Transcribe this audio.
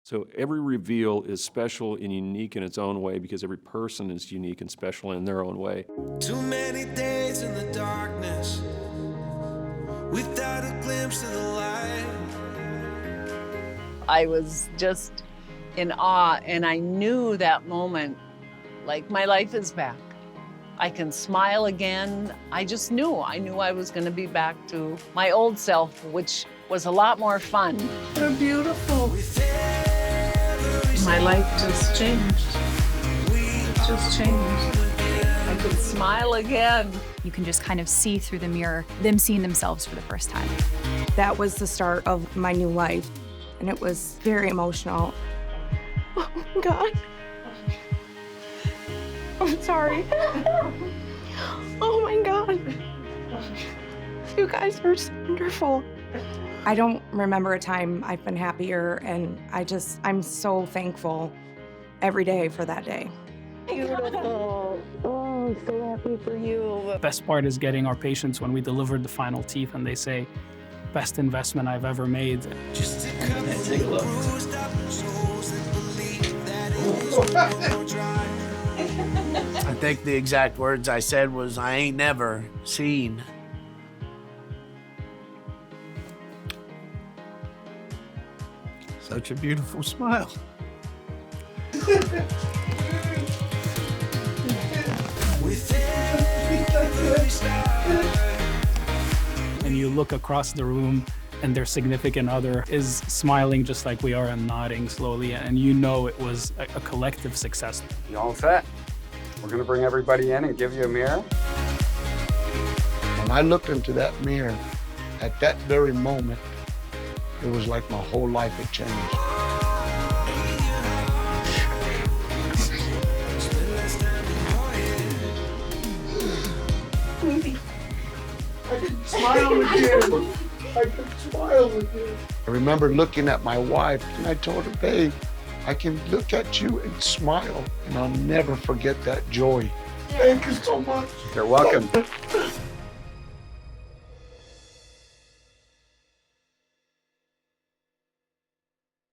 So every reveal is special and unique in its own way because every person is unique and special in their own way. Too many days in the darkness without a glimpse of the light. I was just in awe, and I knew that moment, like my life is back. I can smile again. I just knew. I knew I was going to be back to my old self, which was a lot more fun. They're beautiful. My life just changed. It just changed. I could smile again. You can just kind of see through the mirror them seeing themselves for the first time. That was the start of my new life, and it was very emotional. Oh my God. I'm sorry. Oh my God. You guys are so wonderful. I don't remember a time I've been happier, and I'm so thankful every day for that day. Beautiful. Oh, I'm so happy for you. The best part is getting our patients when we delivered the final teeth and they say, best investment I've ever made. Just a couple Take a look. bruised up souls that believe that it's all dry. I think the exact words I said was, I ain't never seen such a beautiful smile. With every star. And you look across the room and their significant other is smiling just like we are and nodding slowly, and you know it was a collective success. You all set? We're gonna bring everybody in and give you a mirror. When I looked into that mirror, at that very moment, it was like my whole life had changed. I can smile again. I can smile again. I remember looking at my wife and I told her, babe, I can look at you and smile, and I'll never forget that joy. Thank you so much. You're welcome.